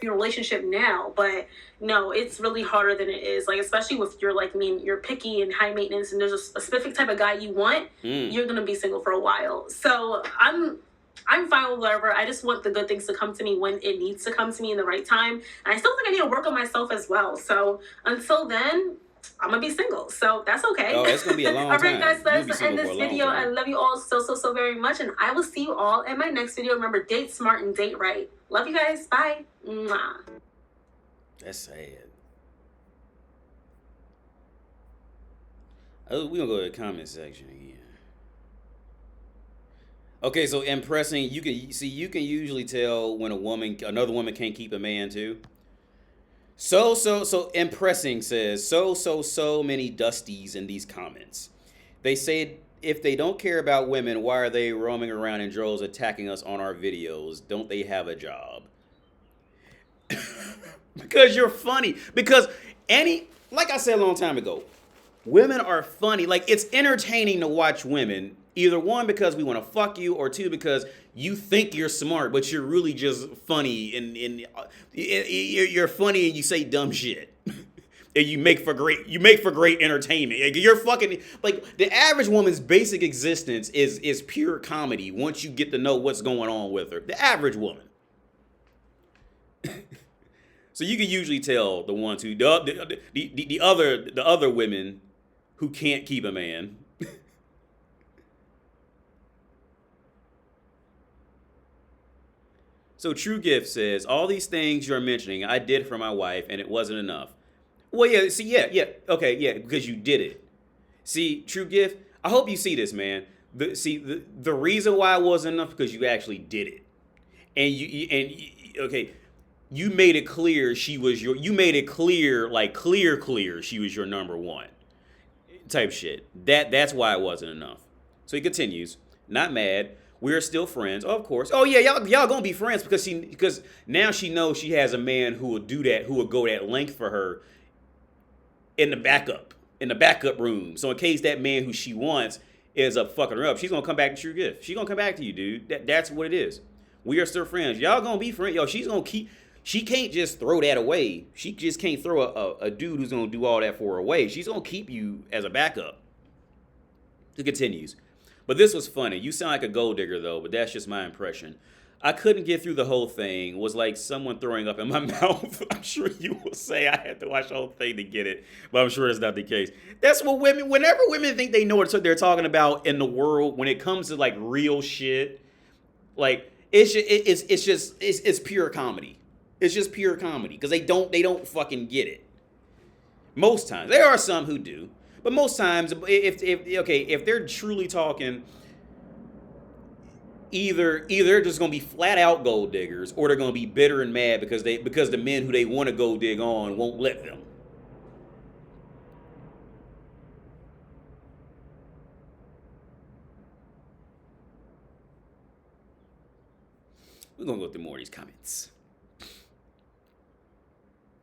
Your relationship now, but no, it's really harder than it is. Like, especially with you're like me and you're picky and high maintenance, and there's a specific type of guy you want, you're gonna be single for a while. So I'm fine with whatever. I just want the good things to come to me when it needs to come to me in the right time. And I still think I need to work on myself as well. So until then, I'm gonna be single, so that's okay.
Oh, it's gonna be a long
all
time.
right, guys, that's the end of this video. I love you all so very much, and I will see you all in my next video. Remember, date smart and date right. Love you guys. Bye. Mwah.
That's sad. Oh, we're gonna go to the comment section again. Okay, so impressing, you can usually tell when another woman can't keep a man too. So impressing says so many dusties in these comments. They say if they don't care about women, why are they roaming around in droves attacking us on our videos? Don't they have a job? Because you're funny. Because like I said a long time ago, women are funny. Like, it's entertaining to watch women. Either one, because we want to fuck you, or two, because you think you're smart, but you're really just funny, and you're funny and you say dumb shit. And you make for great entertainment. Like, you're fucking, like, the average woman's basic existence is pure comedy once you get to know what's going on with her. The average woman. So you can usually tell the ones who the other women who can't keep a man. So True Gift says, all these things you're mentioning, I did for my wife, and it wasn't enough. Well, yeah, see, yeah, okay, yeah, because you did it. See, True Gift, I hope you see this, man. The reason why it wasn't enough because you actually did it, and you made it clear she was you made it clear, like clear she was your number one type shit. That's why it wasn't enough. So he continues, not mad. We're still friends, of course. Oh yeah, y'all gonna be friends because now she knows she has a man who will do that, who will go that length for her in the backup room. So in case that man who she wants is up fucking her up, she's gonna come back to True Gift. She's gonna come back to you, dude. That's what it is. We are still friends. Y'all gonna be friends. Yo, she's gonna keep. She can't just throw that away. She just can't throw a dude who's gonna do all that for her away. She's gonna keep you as a backup. It continues. But this was funny. You sound like a gold digger, though, but that's just my impression. I couldn't get through the whole thing. It was like someone throwing up in my mouth. I'm sure you will say I had to watch the whole thing to get it, but I'm sure it's not the case. That's what whenever women think they know what they're talking about in the world, when it comes to, like, real shit, like, it's pure comedy. It's just pure comedy, because they don't fucking get it. Most times. There are some who do. But most times, if they're truly talking, either they're just gonna be flat out gold diggers, or they're gonna be bitter and mad because the men who they want to gold dig on won't let them. We're gonna go through more of these comments.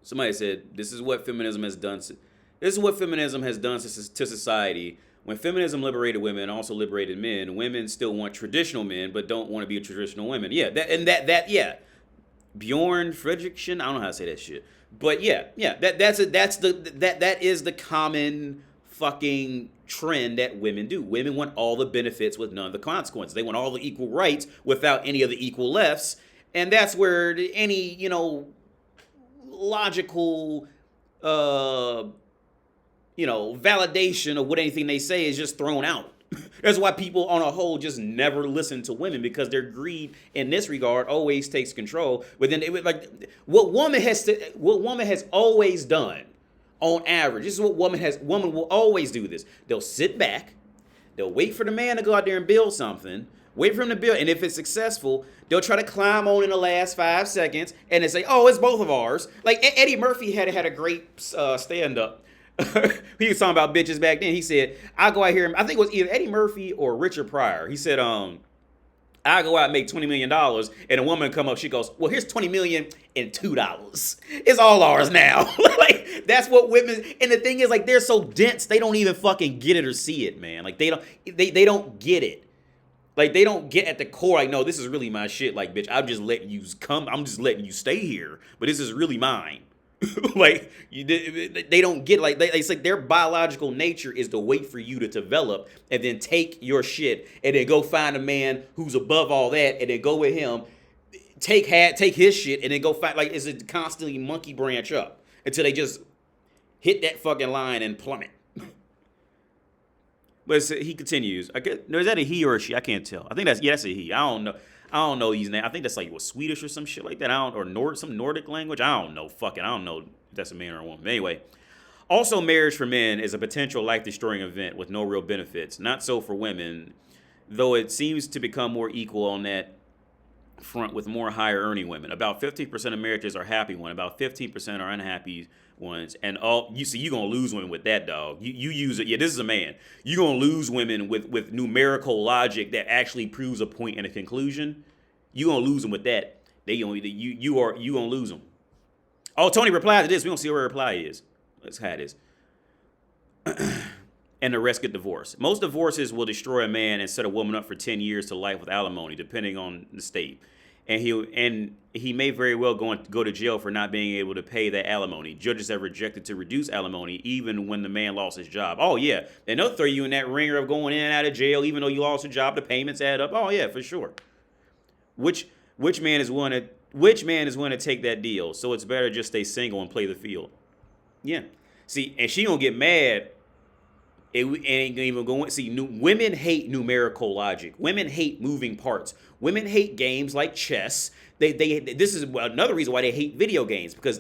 Somebody said, "This is what feminism has done." This is what feminism has done to society. When feminism liberated women and also liberated men, women still want traditional men, but don't want to be traditional women. Yeah, yeah. Bjorn Fredrickson, I don't know how to say that shit. But yeah, that is the common fucking trend that women do. Women want all the benefits with none of the consequences. They want all the equal rights without any of the equal lefts. And that's where any, logical, validation of what anything they say is just thrown out. That's why people on a whole just never listen to women, because their greed in this regard always takes control. But then what woman has always done on average. This is what woman will always do this. They'll sit back, they'll wait for the man to go out there and build something, wait for him to build, and if it's successful, they'll try to climb on in the last 5 seconds and then say, oh, it's both of ours. Like Eddie Murphy had a great stand-up. He was talking about bitches back then. He said, I go out here, I think it was either Eddie Murphy or Richard Pryor. He said, I go out and make $20 million, and a woman come up, she goes, well, here's $20 million and $2. It's all ours now. Like, that's what women, and the thing is, like, they're so dense, they don't even fucking get it or see it, man. Like, they don't get it. Like, they don't get at the core, like, no, this is really my shit. Like, bitch, I'm just letting you stay here, but this is really mine. Like, they don't get, like, it's like their biological nature is to wait for you to develop and then take your shit and then go find a man who's above all that and then go with him, take his shit and then go find, like, it's a constantly monkey branch up until they just hit that fucking line and plummet. But he continues. No, is that a he or a she? I can't tell. I think that's a he. I don't know these names. I think that's like Swedish or some shit like that. Some Nordic language. I don't know. Fuck it. I don't know if that's a man or a woman. Anyway, also marriage for men is a potential life-destroying event with no real benefits. Not so for women, though it seems to become more equal on that front with more higher earning women. About 50% of marriages are happy ones. About 15% are unhappy ones. And you're gonna lose women with that, dog. You use it. Yeah, this is a man. You're gonna lose women with numerical logic that actually proves a point and a conclusion. You're gonna lose them with that. You gonna lose them. Oh, Tony replied to this. We don't see what her reply is. Let's have this. And the rest get divorced. Most divorces will destroy a man and set a woman up for 10 years to life with alimony, depending on the state. And he may very well go to jail for not being able to pay that alimony. Judges have rejected to reduce alimony even when the man lost his job. Oh yeah, and they'll throw you in that ringer of going in and out of jail even though you lost your job. The payments add up. Oh yeah, for sure. Which man is willing to take that deal? So it's better just stay single and play the field. Yeah. See, and she gonna get mad. It ain't even going. See, women hate numerical logic. Women hate moving parts. Women hate games like chess. This is another reason why they hate video games, because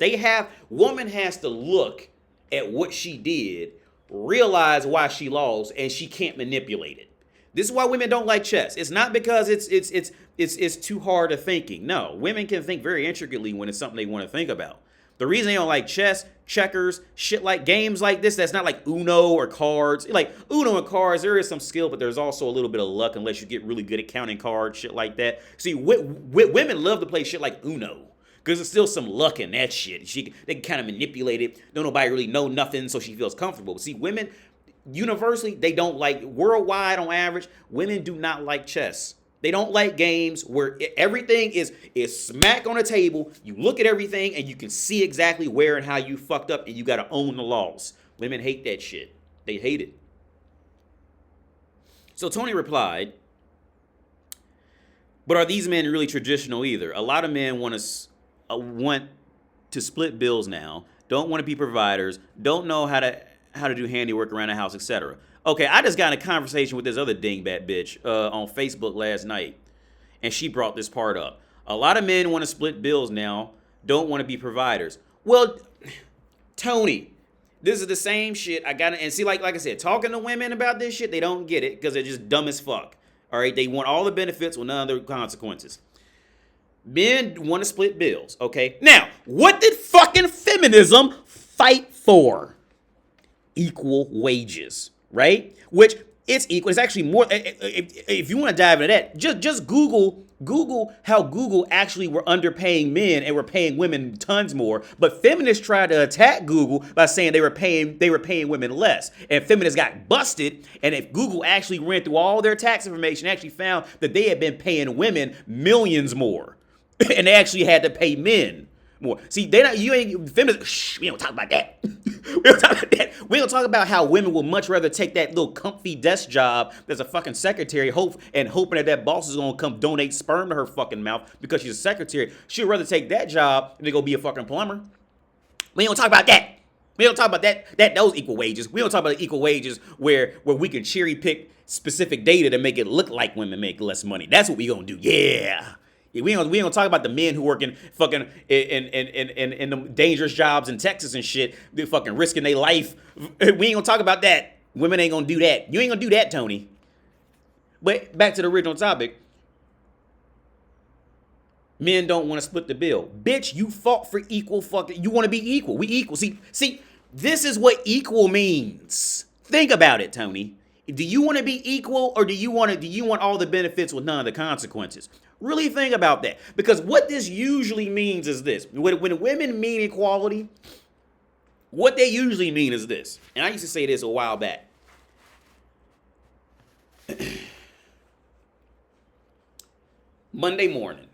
woman has to look at what she did, realize why she lost, and she can't manipulate it. This is why women don't like chess. It's not because it's too hard of thinking. No, women can think very intricately when it's something they want to think about. The reason they don't like chess, checkers, shit like games like this, that's not like Uno or cards. Like Uno and cards, there is some skill, but there's also a little bit of luck unless you get really good at counting cards, shit like that. See, women love to play shit like Uno because there's still some luck in that shit. They can kind of manipulate it. Don't nobody really know nothing, so she feels comfortable. See, women, universally, they don't like, worldwide on average, women do not like chess. They don't like games where everything is smack on the table. You look at everything and you can see exactly where and how you fucked up, and you got to own the loss. Women hate that shit. They hate it. So Tony replied, but are these men really traditional either? A lot of men want to split bills now, don't want to be providers, don't know how to do handiwork around the house, etc. Okay, I just got in a conversation with this other dingbat bitch on Facebook last night, and she brought this part up. A lot of men want to split bills now, don't want to be providers. Well, Tony, this is the same shit. And see, like I said, talking to women about this shit, they don't get it because they're just dumb as fuck. All right, they want all the benefits with none of the consequences. Men want to split bills, okay? Now, what did fucking feminism fight for? Equal wages. Right? Which it's equal. It's actually more. If you want to dive into that, just Google how Google actually were underpaying men and were paying women tons more. But feminists tried to attack Google by saying they were paying women less. And feminists got busted. And if Google actually ran through all their tax information, actually found that they had been paying women millions more, and they actually had to pay men more. See, feminists. Shh, we don't talk about that. We don't talk about that. We don't talk about how women will much rather take that little comfy desk job that's a fucking secretary, hoping that boss is gonna come donate sperm to her fucking mouth because she's a secretary. She'd rather take that job than to go be a fucking plumber. We don't talk about that. We don't talk about those equal wages. We don't talk about the equal wages where we can cherry pick specific data to make it look like women make less money. That's what we gonna do. Yeah. Yeah, we don't talk about the men who work in fucking in the dangerous jobs in Texas and shit. They fucking risking their life. We ain't gonna talk about that. Women ain't gonna do that. You ain't gonna do that, Tony. But back to the original topic. Men don't want to split the bill. Bitch, you fought for equal fucking. You want to be equal. We equal. See, this is what equal means. Think about it, Tony. Do you want to be equal, or do you want all the benefits with none of the consequences? Really think about that. Because what this usually means is this. When women mean equality, what they usually mean is this. And I used to say this a while back. Monday morning.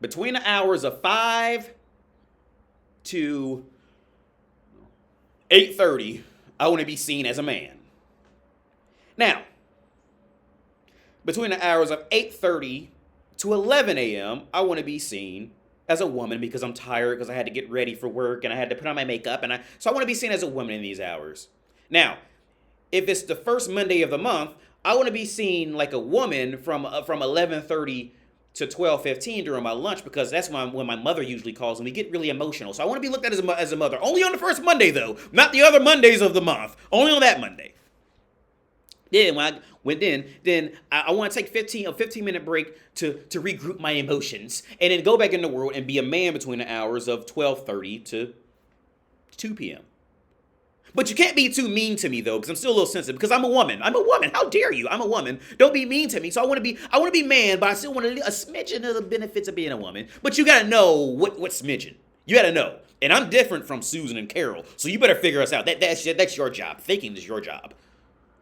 Between the hours of 5 to 8:30, I want to be seen as a man. Now, between the hours of 8:30 to 11 a.m., I want to be seen as a woman because I'm tired, because I had to get ready for work and I had to put on my makeup. So I want to be seen as a woman in these hours. Now, if it's the first Monday of the month, I want to be seen like a woman from 11:30 to 12:15 during my lunch, because that's when my mother usually calls and we get really emotional. So I want to be looked at as a mother. Only on the first Monday, though. Not the other Mondays of the month. Only on that Monday. Then when I went then I want to take a 15-minute break to regroup my emotions and then go back in the world and be a man between the hours of 12:30 to 2 p.m. But you can't be too mean to me, though, because I'm still a little sensitive, because I'm a woman. I'm a woman. How dare you? I'm a woman. Don't be mean to me. So I want to be man, but I still want a smidgen of the benefits of being a woman. But you got to know what smidgen. You got to know. And I'm different from Susan and Carol, so you better figure us out. That's your job. Thinking is your job.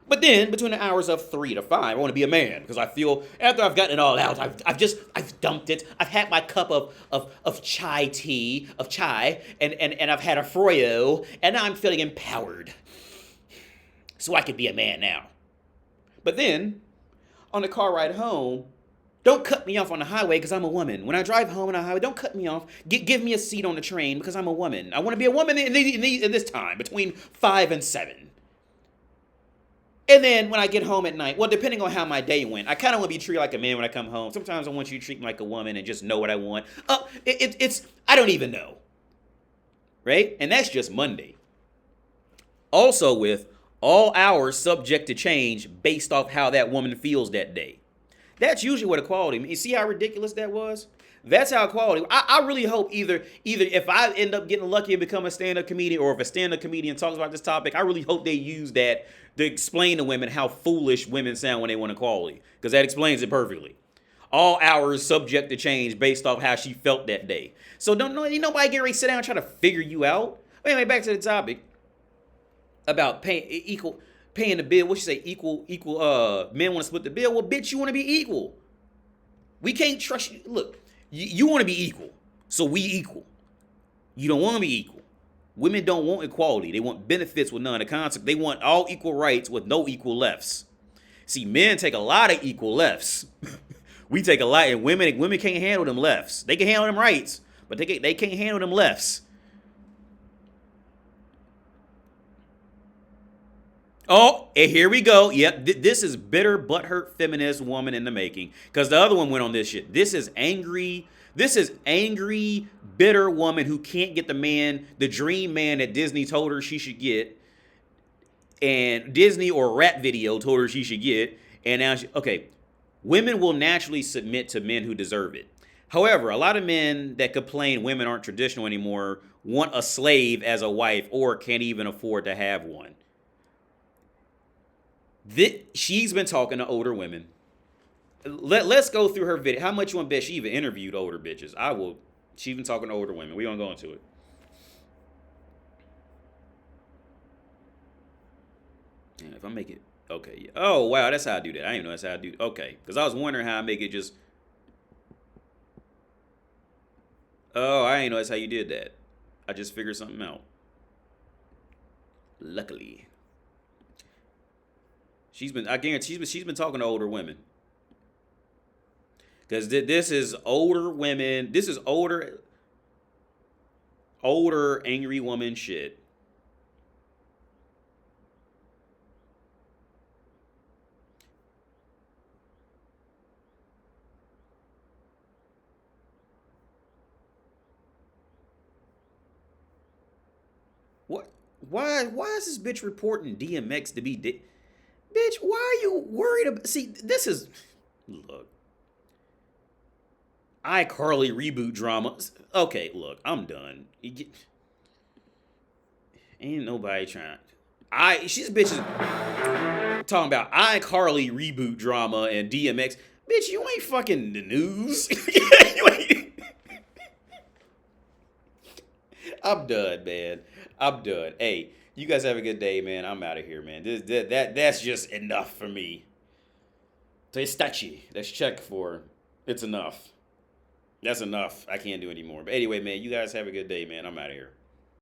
But then, between the hours of 3 to 5, I want to be a man, because I feel, after I've gotten it all out, I've dumped it, I've had my cup of chai, and I've had a froyo, and now I'm feeling empowered. So I can be a man now. But then, on the car ride home, don't cut me off on the highway because I'm a woman. When I drive home on the highway, don't cut me off. Give me a seat on the train because I'm a woman. I want to be a woman in this time, between 5 and 7. And then when I get home at night, well, depending on how my day went, I kind of want to be treated like a man when I come home. Sometimes I want you to treat me like a woman and just know what I want. I don't even know. Right? And that's just Monday. Also with all hours subject to change based off how that woman feels that day. That's usually what equality means. You see how ridiculous that was? That's how equality. I really hope either if I end up getting lucky and become a stand-up comedian, or if a stand-up comedian talks about this topic, I really hope they use that to explain to women how foolish women sound when they want equality, because that explains it perfectly. All hours subject to change based off how she felt that day. So ain't nobody get ready to sit down and try to figure you out. Anyway, back to the topic about paying the bill. What you say? Equal. Men want to split the bill. Well, bitch, you want to be equal. We can't trust you. Look, you want to be equal, so we equal. You don't want to be equal. Women don't want equality. They want benefits with none of the consequences. They want all equal rights with no equal lefts. See, men take a lot of equal lefts. We take a lot, and women can't handle them lefts. They can handle them rights, but they can't handle them lefts. Oh, and here we go. Yep, this is bitter, butthurt feminist woman in the making. Because the other one went on this shit. This is angry, bitter woman who can't get the dream man that Disney told her she should get. And Disney or Rap Video told her she should get. And now, women will naturally submit to men who deserve it. However, a lot of men that complain women aren't traditional anymore want a slave as a wife or can't even afford to have one. She's been talking to older women. Let's go through her video. How much you want to bet she even interviewed older bitches? She's been talking to older women. We gonna go into it. Yeah, if I make it, okay. Yeah. Oh wow, that's how I do that. I didn't know that's how I do. Okay, because I was wondering how I make it just. Oh, I didn't know that's how you did that. I just figured something out. Luckily. I guarantee she's been talking to older women. Because this is older women. This is older. older angry woman shit. What? Why is this bitch reporting DMX to be bitch? Why are you worried about? See, this is look. iCarly reboot drama. Okay, look, I'm done. Ain't nobody trying. She's bitches talking about iCarly reboot drama and DMX. Bitch, you ain't fucking the news. You ain't. I'm done, man. I'm done. Hey, you guys have a good day, man. I'm out of here, man. That's just enough for me. Testachi. That's check for. It's enough. That's enough. I can't do anymore. But anyway, man, you guys have a good day, man. I'm out of here.